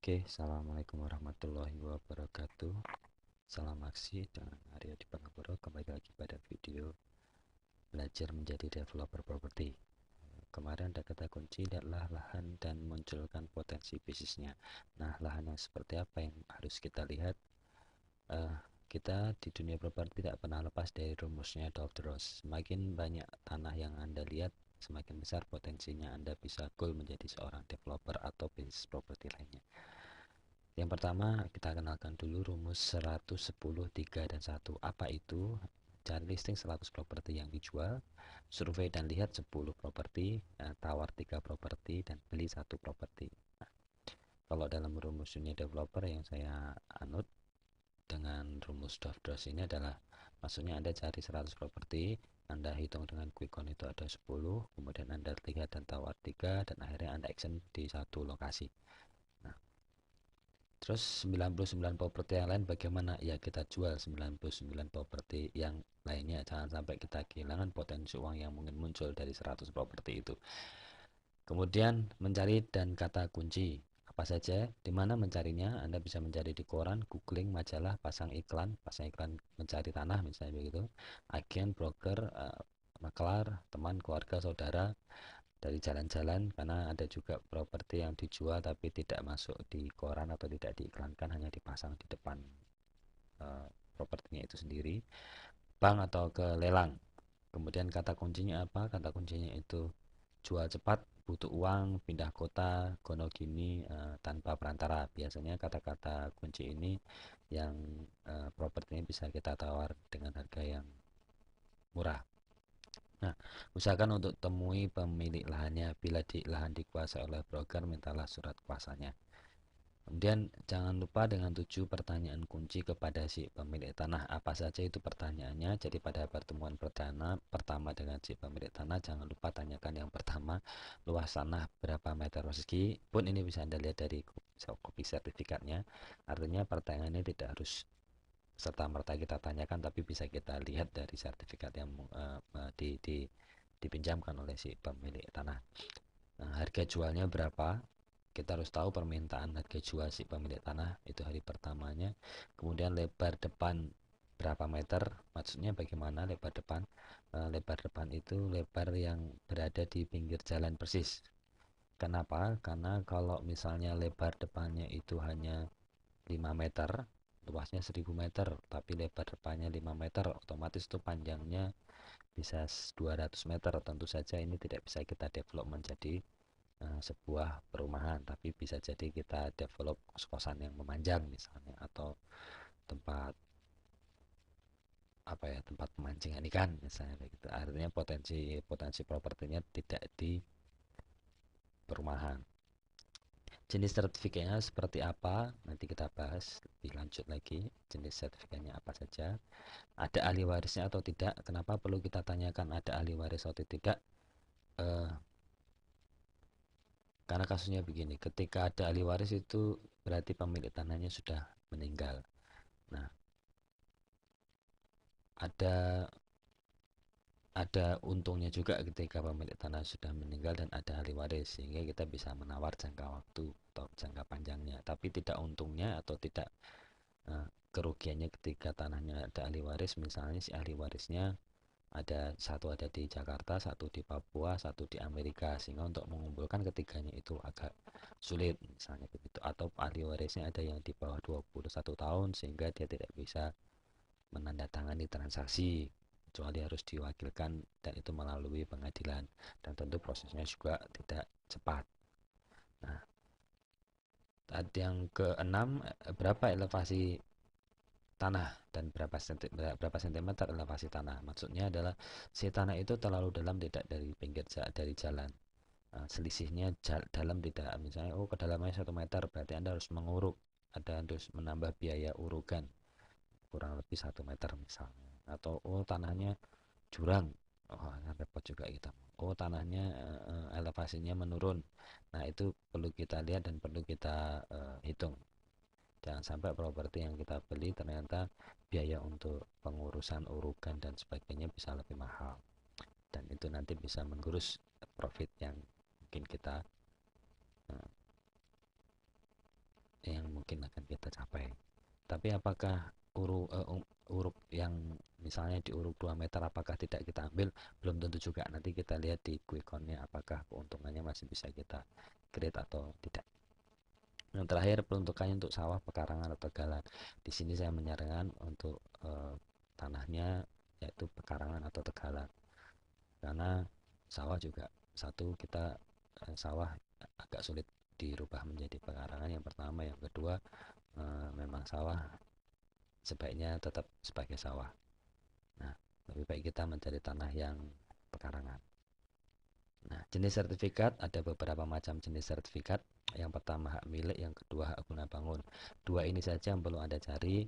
Oke, assalamualaikum warahmatullahi wabarakatuh. Salam aksi dengan Arya Dipanggoro. Kembali lagi pada video belajar menjadi developer properti. Kemarin ada kata kunci adalah lahan dan munculkan potensi bisnisnya. Nah, lahan yang seperti apa yang harus kita lihat? Eh, kita di dunia properti tidak pernah lepas dari rumusnya Dolf-Ross. Semakin banyak tanah yang Anda lihat, semakin besar potensinya Anda bisa goal menjadi seorang developer atau bisnis properti lainnya. Yang pertama, kita kenalkan dulu rumus 100, 10, 3, dan 1. Apa itu? Cari listing 100 properti yang dijual, survei dan lihat 10 properti, tawar 3 properti, dan beli 1 properti. Nah, kalau dalam rumus unit developer yang saya anut dengan rumus Dovdros ini adalah, maksudnya Anda cari 100 properti, Anda hitung dengan quick count itu ada 10, kemudian Anda lihat dan tawar 3, dan akhirnya Anda action di satu lokasi. Nah, terus 99 properti yang lain bagaimana? Ya kita jual 99 properti yang lainnya. Jangan sampai kita kehilangan potensi uang yang mungkin muncul dari 100 properti itu. Kemudian mencari dan kata kunci. Apa saja? Di mana mencarinya? Anda bisa mencari di koran, googling, majalah, pasang iklan mencari tanah misalnya begitu. Agen, broker, maklar, teman, keluarga, saudara, dari jalan-jalan, karena ada juga properti yang dijual tapi tidak masuk di koran atau tidak diiklankan, hanya dipasang di depan propertinya itu sendiri. Bank atau ke lelang. Kemudian kata kuncinya apa? Kata kuncinya itu jual cepat, butuh uang, pindah kota, gono gini, tanpa perantara. Biasanya kata-kata kunci ini yang propertinya bisa kita tawar dengan harga yang murah. Nah, usahakan untuk temui pemilik lahannya. Bila di lahan dikuasai oleh broker, mintalah surat kuasanya. Kemudian jangan lupa dengan 7 pertanyaan kunci kepada si pemilik tanah. Apa saja itu pertanyaannya? Jadi pada pertemuan pertama dengan si pemilik tanah, jangan lupa tanyakan yang pertama, luas tanah berapa meter persegi. Pun ini bisa Anda lihat dari kopi sertifikatnya. Artinya pertanyaan ini tidak harus serta merta kita tanyakan, tapi bisa kita lihat dari sertifikat yang dipinjamkan oleh si pemilik tanah. Nah, harga jualnya berapa? Kita harus tahu permintaan harga jual si pemilik tanah itu hari pertamanya. Kemudian lebar depan berapa meter? Maksudnya bagaimana lebar depan? Lebar depan itu lebar yang berada di pinggir jalan persis. Kenapa? Karena kalau misalnya lebar depannya itu hanya 5 meter, luasnya 1000 meter, tapi lebar depannya 5 meter, otomatis itu panjangnya bisa 200 meter. Tentu saja ini tidak bisa kita develop menjadi sebuah perumahan, tapi bisa jadi kita develop kos-kosan yang memanjang misalnya, atau tempat apa ya, tempat pemancingan ikan misalnya begitu. Artinya potensi potensi propertinya tidak di perumahan. Jenis sertifikatnya seperti apa? Nanti kita bahas lebih lanjut lagi. Jenis sertifikatnya apa saja? Ada ahli warisnya atau tidak? Kenapa perlu kita tanyakan ada ahli waris atau tidak? Eh, karena kasusnya begini, ketika ada ahli waris itu berarti pemilik tanahnya sudah meninggal. Nah, ada ada untungnya juga ketika pemilik tanah sudah meninggal dan ada ahli waris, sehingga kita bisa menawar jangka waktu atau jangka panjangnya. Tapi tidak untungnya atau tidak kerugiannya ketika tanahnya ada ahli waris, misalnya si ahli warisnya ada di Jakarta, satu di Papua, satu di Amerika, sehingga untuk mengumpulkan ketiganya itu agak sulit misalnya begitu. Atau ahli warisnya ada yang di bawah 21 tahun sehingga dia tidak bisa menandatangani transaksi kecuali harus diwakilkan, dan itu melalui pengadilan, dan tentu prosesnya juga tidak cepat. Nah, yang keenam, berapa elevasi tanah dan berapa sentimeter elevasi tanah. Maksudnya adalah si tanah itu terlalu dalam tidak dari pinggir dari jalan. Selisihnya dalam tidak, misalnya kedalamannya 1 meter, berarti Anda harus menguruk, ada harus menambah biaya urukan kurang lebih 1 meter misalnya. Atau tanahnya jurang, repot juga kita. Tanahnya elevasinya menurun. Nah, itu perlu kita lihat dan perlu kita hitung. Jangan sampai properti yang kita beli ternyata biaya untuk pengurusan urukan dan sebagainya bisa lebih mahal, dan itu nanti bisa menggerus profit yang mungkin kita yang mungkin akan kita capai. Tapi apakah huruf yang misalnya di huruf 2 meter apakah tidak kita ambil? Belum tentu juga. Nanti kita lihat di quick count-nya apakah keuntungannya masih bisa kita create atau tidak. Yang terakhir, peruntukannya untuk sawah, pekarangan atau tegalan. Di sini saya menyarankan untuk tanahnya yaitu pekarangan atau tegalan. Karena sawah juga satu, kita sawah agak sulit dirubah menjadi pekarangan. Yang pertama, yang kedua, memang sawah sebaiknya tetap sebagai sawah. Nah, lebih baik kita mencari tanah yang pekarangan. Nah, jenis sertifikat ada beberapa macam jenis sertifikat. Yang pertama hak milik, yang kedua hak guna bangun. Dua ini saja yang perlu Anda cari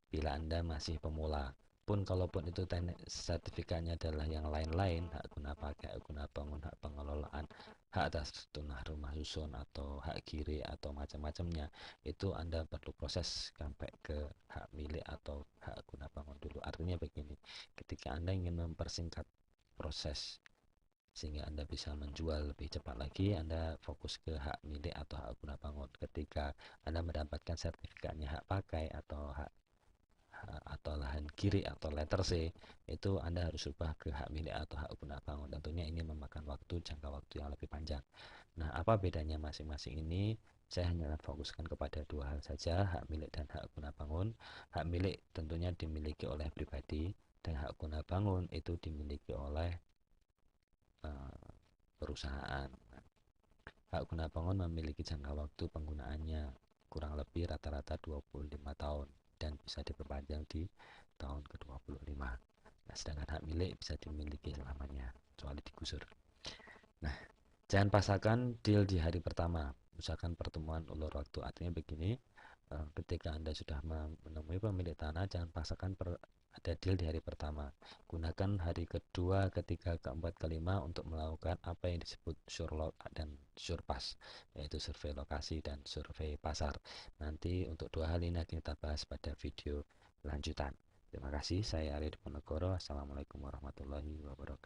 bila Anda masih pemula. Pun kalaupun itu sertifikatnya adalah yang lain-lain, hak guna pakai, hak guna bangun, hak pengelolaan, hak atas tanah rumah susun atau hak kiri atau macam-macamnya, itu Anda perlu proses sampai ke hak milik atau hak guna bangun dulu. Artinya begini, ketika Anda ingin mempersingkat proses sehingga Anda bisa menjual lebih cepat lagi, Anda fokus ke hak milik atau hak guna bangun. Ketika Anda mendapatkan sertifikatnya hak pakai atau lahan kiri atau letter C, itu Anda harus ubah ke hak milik atau hak guna bangun. Tentunya ini memakan jangka waktu yang lebih panjang. Nah, apa bedanya masing-masing ini? Saya hanya fokuskan kepada dua hal saja, hak milik dan hak guna bangun. Hak milik tentunya dimiliki oleh pribadi, dan hak guna bangun itu dimiliki oleh perusahaan. Hak guna bangun memiliki jangka waktu penggunaannya kurang lebih rata-rata 25 tahun dan bisa diperpanjang di tahun ke-25. Nah, sedangkan hak milik bisa dimiliki selamanya, kecuali digusur. Nah, jangan pasangkan deal di hari pertama. Usahakan pertemuan ulur waktu. Artinya begini, ketika Anda sudah menemui pemilik tanah, jangan pasangkan ada deal di hari pertama. Gunakan hari kedua, ketiga, keempat, kelima untuk melakukan apa yang disebut surlog dan surpas, yaitu survei lokasi dan survei pasar. Nanti untuk dua hal ini akan kita bahas pada video lanjutan. Terima kasih, saya Arya Diponegoro. Assalamualaikum warahmatullahi wabarakatuh.